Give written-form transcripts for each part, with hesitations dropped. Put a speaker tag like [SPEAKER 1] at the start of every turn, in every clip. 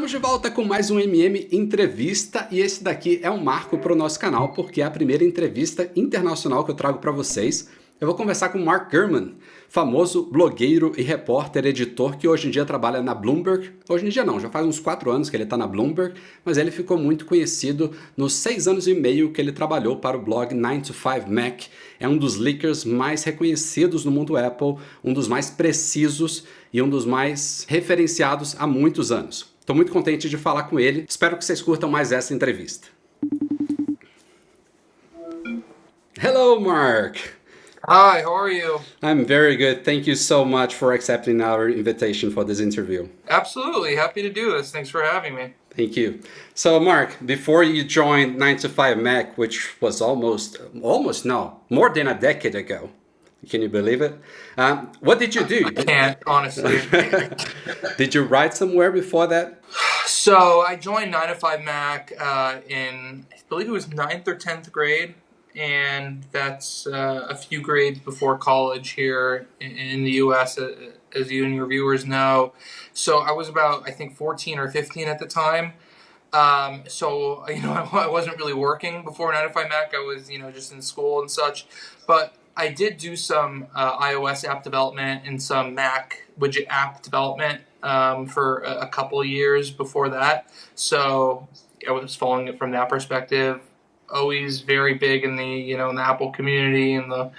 [SPEAKER 1] Estamos de volta com mais um Entrevista e esse daqui é um marco para o nosso canal porque é a primeira entrevista internacional que eu trago para vocês. Eu vou conversar com Mark Gurman, famoso blogueiro e repórter, editor que hoje em dia trabalha na Bloomberg. Hoje em dia não, já faz uns 4 anos que ele está na Bloomberg, mas ele ficou muito conhecido nos 6 anos e meio que ele trabalhou para o blog 9 to 5 Mac. É um dos leakers mais reconhecidos no mundo Apple, um dos mais precisos e um dos mais referenciados há muitos anos. Estou muito contente de falar com ele. Espero que vocês curtam mais essa entrevista. Hello, Mark.
[SPEAKER 2] Hi, how are you?
[SPEAKER 1] I'm very good. Thank you so much for accepting our invitation for this interview.
[SPEAKER 2] Absolutely. Happy to do this. Thanks for having me.
[SPEAKER 1] Thank you. So, Mark, before you joined 9 to 5 Mac, which was more than a decade ago, can you believe it? What did you do?
[SPEAKER 2] I can't, honestly.
[SPEAKER 1] Did you write somewhere before that?
[SPEAKER 2] So I joined 9 to 5 Mac in, I believe it was 9th or 10th grade. And that's a few grades before college here in the U.S., as you and your viewers know. So I was about, I think, 14 or 15 at the time. So, I wasn't really working before 9 to 5 Mac. I was, just in school and such. But I did do some iOS app development and some Mac widget app development for a couple of years before that. So I was following it from that perspective. Always very big in the in the Apple community in the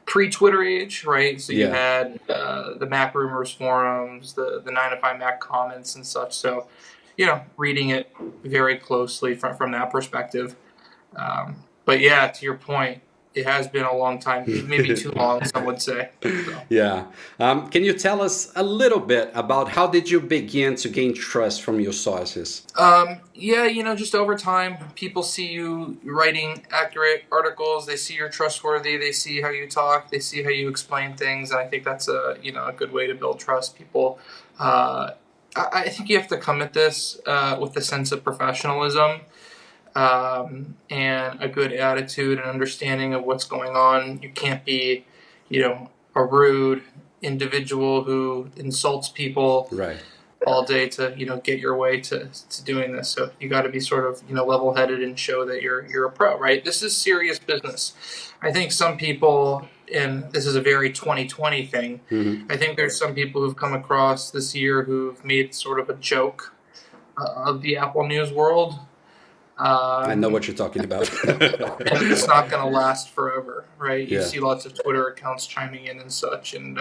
[SPEAKER 2] pre-Twitter age, right? So you had the Mac Rumors forums, the 9 to 5 Mac comments and such. So reading it very closely from that perspective. But yeah, to your point, it has been a long time, maybe too long, some would say. So.
[SPEAKER 1] Yeah. Can you tell us a little bit about how did you begin to gain trust from your sources?
[SPEAKER 2] Just over time, people see you writing accurate articles. They see you're trustworthy. They see how you talk. They see how you explain things. And I think that's a good way to build trust. People, I think you have to come at this with a sense of professionalism. And a good attitude and understanding of what's going on. You can't be, a rude individual who insults people all day to, get your way to doing this. So you got to be sort of, level-headed and show that you're a pro, right? This is serious business. I think some people, and this is a very 2020 thing, I think there's some people who've come across this year who've made sort of a joke of the Apple News world.
[SPEAKER 1] I know what you're talking about.
[SPEAKER 2] And it's not going to last forever, right? You see lots of Twitter accounts chiming in and such, and,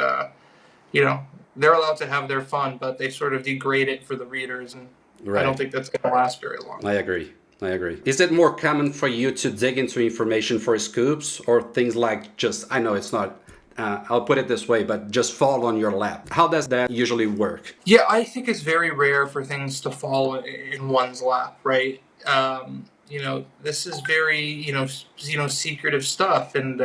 [SPEAKER 2] they're allowed to have their fun, but they sort of degrade it for the readers, and I don't think that's going to last very long.
[SPEAKER 1] I agree. Is it more common for you to dig into information for scoops or things like I know it's not, I'll put it this way, but just fall on your lap? How does that usually work?
[SPEAKER 2] Yeah, I think it's very rare for things to fall in one's lap, right? This is very, secretive stuff. And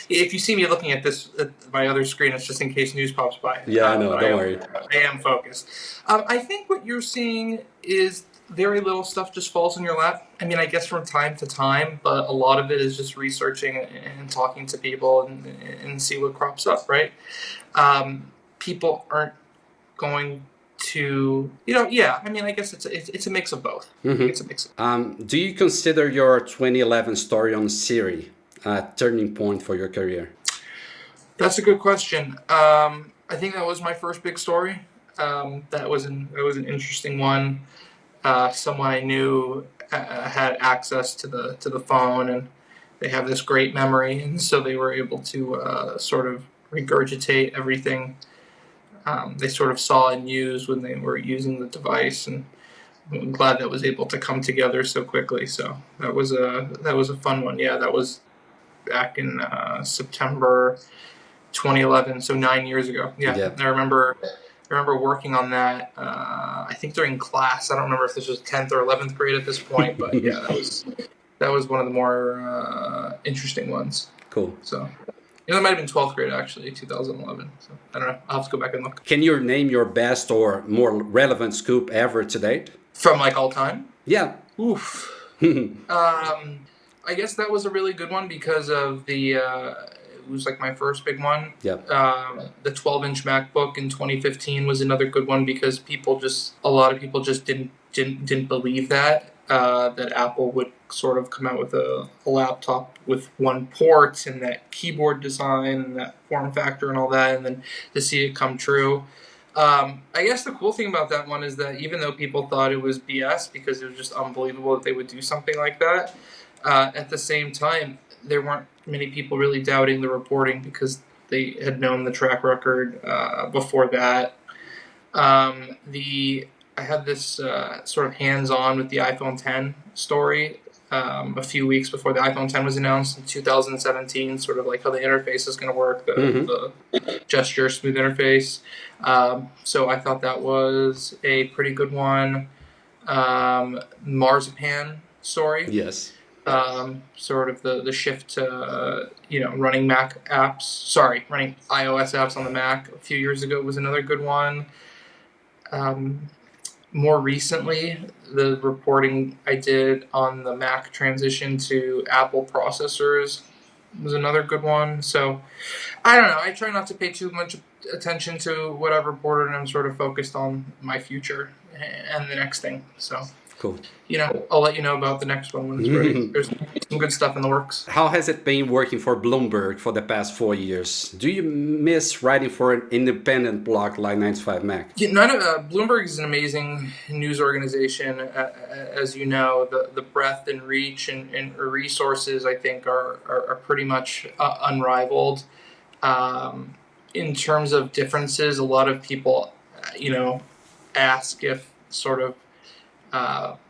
[SPEAKER 2] if you see me looking at this, at my other screen, it's just in case news pops by.
[SPEAKER 1] Yeah, I know. Don't worry.
[SPEAKER 2] I am focused. I think what you're seeing is very little stuff just falls in your lap. I mean, I guess from time to time, but a lot of it is just researching and talking to people and see what crops up, right? People aren't going to, I guess it's a mix of both. It's a mix of
[SPEAKER 1] do you consider your 2011 story on Siri a turning point for your career?
[SPEAKER 2] That's a good question. I think that was my first big story. That was an interesting one. Someone I knew had access to the phone, and they have this great memory, and so they were able to sort of regurgitate everything they sort of saw and used when they were using the device, and I'm glad that was able to come together so quickly. So that was a fun one. Yeah, that was back in September 2011, so 9 years ago. Yeah. I remember working on that. I think during class. I don't remember if this was 10th or 11th grade at this point, but yeah, that was one of the more interesting ones.
[SPEAKER 1] Cool.
[SPEAKER 2] So. That might have been 12th grade, actually, 2011. So, I don't know. I'll have to go back and look.
[SPEAKER 1] Can you name your best or more relevant scoop ever to date?
[SPEAKER 2] From, all time?
[SPEAKER 1] Yeah.
[SPEAKER 2] Oof. I guess that was a really good one because of the... it was, my first big one.
[SPEAKER 1] Yeah.
[SPEAKER 2] The 12-inch MacBook in 2015 was another good one because a lot of people just didn't didn't believe that Apple would sort of come out with a laptop with one port and that keyboard design and that form factor and all that, and then to see it come true. I guess the cool thing about that one is that even though people thought it was BS because it was just unbelievable that they would do something like that, at the same time, there weren't many people really doubting the reporting because they had known the track record before that. I had this sort of hands-on with the iPhone X story a few weeks before the iPhone X was announced in 2017, sort of like how the interface is going to work, the gesture smooth interface. So I thought that was a pretty good one. Marzipan story.
[SPEAKER 1] Yes.
[SPEAKER 2] Sort of the shift to running running iOS apps on the Mac a few years ago was another good one. More recently, the reporting I did on the Mac transition to Apple processors was another good one. So I don't know. I try not to pay too much attention to what I've reported, and I'm sort of focused on my future and the next thing. So
[SPEAKER 1] cool.
[SPEAKER 2] I'll let you know about the next one when it's ready. There's some good stuff in the works.
[SPEAKER 1] How has it been working for Bloomberg for the past 4 years? Do you miss writing for an independent blog like 9to5Mac?
[SPEAKER 2] Yeah, Bloomberg is an amazing news organization. As you know, the breadth and reach and resources, I think, are pretty much unrivaled. In terms of differences, a lot of people, ask if sort of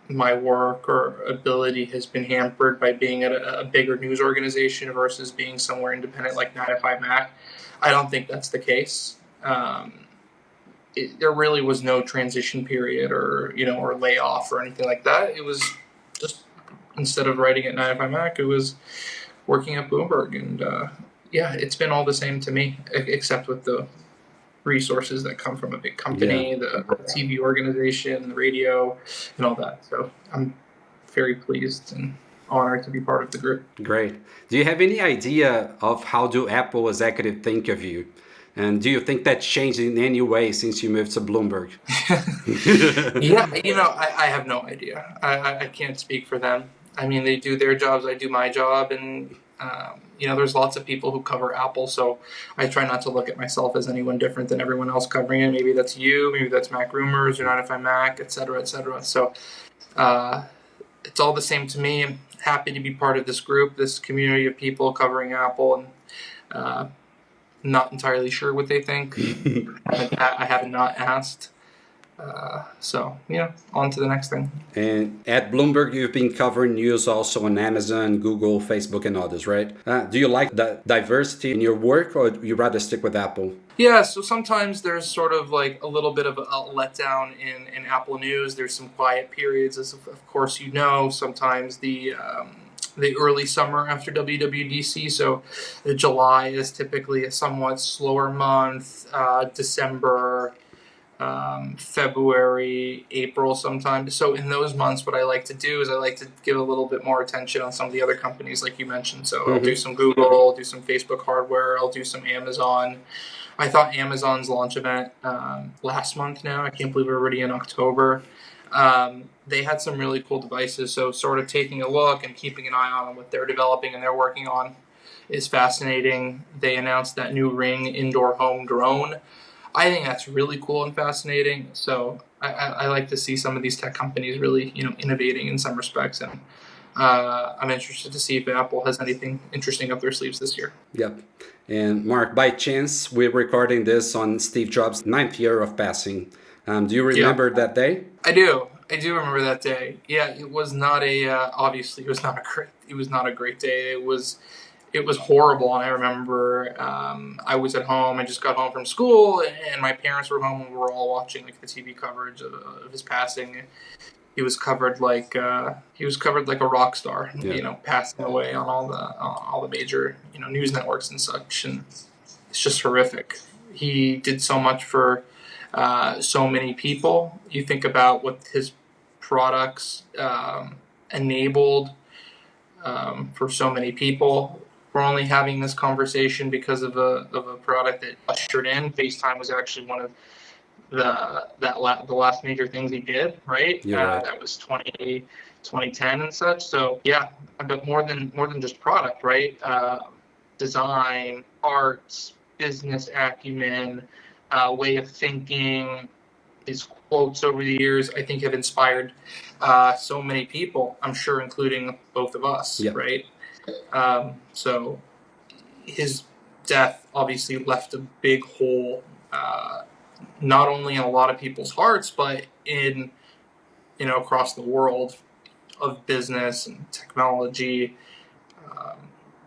[SPEAKER 2] my work or ability has been hampered by being at a bigger news organization versus being somewhere independent like 9to5Mac. I don't think that's the case. There really was no transition period or layoff or anything like that. It was just, instead of writing at 9to5Mac, it was working at Bloomberg. And it's been all the same to me, except with the resources that come from a big company, the TV organization, the radio, and all that. So I'm very pleased and honored to be part of the group.
[SPEAKER 1] Great. Do you have any idea of how do Apple executives think of you? And do you think that changed in any way since you moved to Bloomberg?
[SPEAKER 2] I have no idea. I can't speak for them. I mean, they do their jobs, I do my job, and there's lots of people who cover Apple, so I try not to look at myself as anyone different than everyone else covering it. Maybe that's you, maybe that's Mac Rumors, or 9to5Mac, et cetera, et cetera. So it's all the same to me. I'm happy to be part of this group, this community of people covering Apple, and not entirely sure what they think. I have not asked. On to the next thing.
[SPEAKER 1] And at Bloomberg, you've been covering news also on Amazon, Google, Facebook, and others, right? Do you like the diversity in your work, or do you rather stick with Apple?
[SPEAKER 2] Yeah, so sometimes there's sort of like a little bit of a letdown in Apple News. There's some quiet periods, as of course you know. Sometimes the early summer after WWDC, so July is typically a somewhat slower month. December, February, April sometimes. So in those months, what I like to do is I like to give a little bit more attention on some of the other companies like you mentioned. So I'll do some Google, I'll do some Facebook hardware, I'll do some Amazon. I thought Amazon's launch event last month now, I can't believe we're already in October. They had some really cool devices, so sort of taking a look and keeping an eye on what they're developing and they're working on is fascinating. They announced that new Ring indoor home drone. I think that's really cool and fascinating. So I like to see some of these tech companies really, innovating in some respects. And I'm interested to see if Apple has anything interesting up their sleeves this year.
[SPEAKER 1] Yep. And Mark, by chance, we're recording this on Steve Jobs' 9th year of passing. Do you remember that day?
[SPEAKER 2] I do. I do remember that day. Yeah, it was not obviously it was not a great day. It was horrible, and I remember I was at home. I just got home from school, and my parents were home, and we were all watching the TV coverage of his passing. He was covered like a rock star, passing away on all the major news networks and such, and it's just horrific. He did so much for so many people. You think about what his products enabled for so many people. We're only having this conversation because of a product that ushered in. FaceTime was actually one of the last major things he did, right?
[SPEAKER 1] Right.
[SPEAKER 2] That was 2010 and such. So yeah, but more than just product, right? Design, arts, business acumen, way of thinking. His quotes over the years, I think, have inspired so many people, I'm sure, including both of us,
[SPEAKER 1] Yep.
[SPEAKER 2] right? So his death obviously left a big hole, not only in a lot of people's hearts, but in, across the world of business and technology,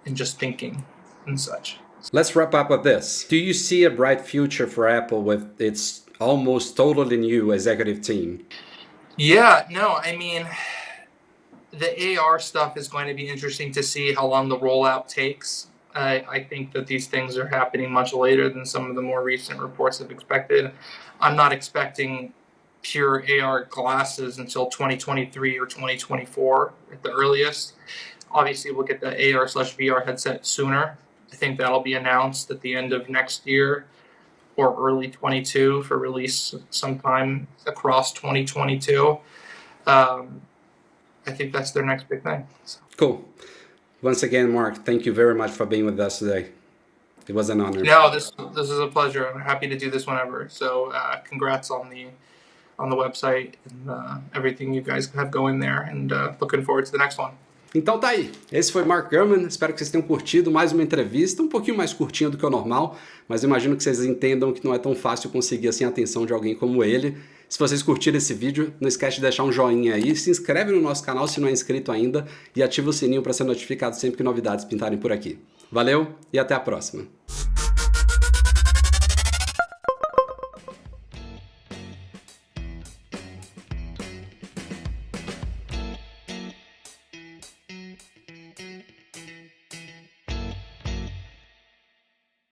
[SPEAKER 2] and just thinking and such.
[SPEAKER 1] Let's wrap up with this. Do you see a bright future for Apple with its almost totally new executive team?
[SPEAKER 2] Yeah, no, I mean, the AR stuff is going to be interesting to see how long the rollout takes. I think that these things are happening much later than some of the more recent reports have expected. I'm not expecting pure AR glasses until 2023 or 2024 at the earliest. Obviously, we'll get the AR/VR headset sooner. I think that'll be announced at the end of next year or early 22 for release sometime across 2022. I think that's their next big thing. So.
[SPEAKER 1] Cool. Once again, Mark, thank you very much for being with us today. It was an honor.
[SPEAKER 2] No, this is a pleasure. I'm happy to do this whenever. So congrats on the website and everything you guys have going there, and looking forward to the next one.
[SPEAKER 1] Então tá aí, esse foi Mark Gurman, espero que vocês tenham curtido mais uma entrevista, um pouquinho mais curtinha do que o normal, mas eu imagino que vocês entendam que não é tão fácil conseguir assim a atenção de alguém como ele. Se vocês curtiram esse vídeo, não esquece de deixar um joinha aí, se inscreve no nosso canal se não é inscrito ainda e ativa o sininho para ser notificado sempre que novidades pintarem por aqui. Valeu e até a próxima!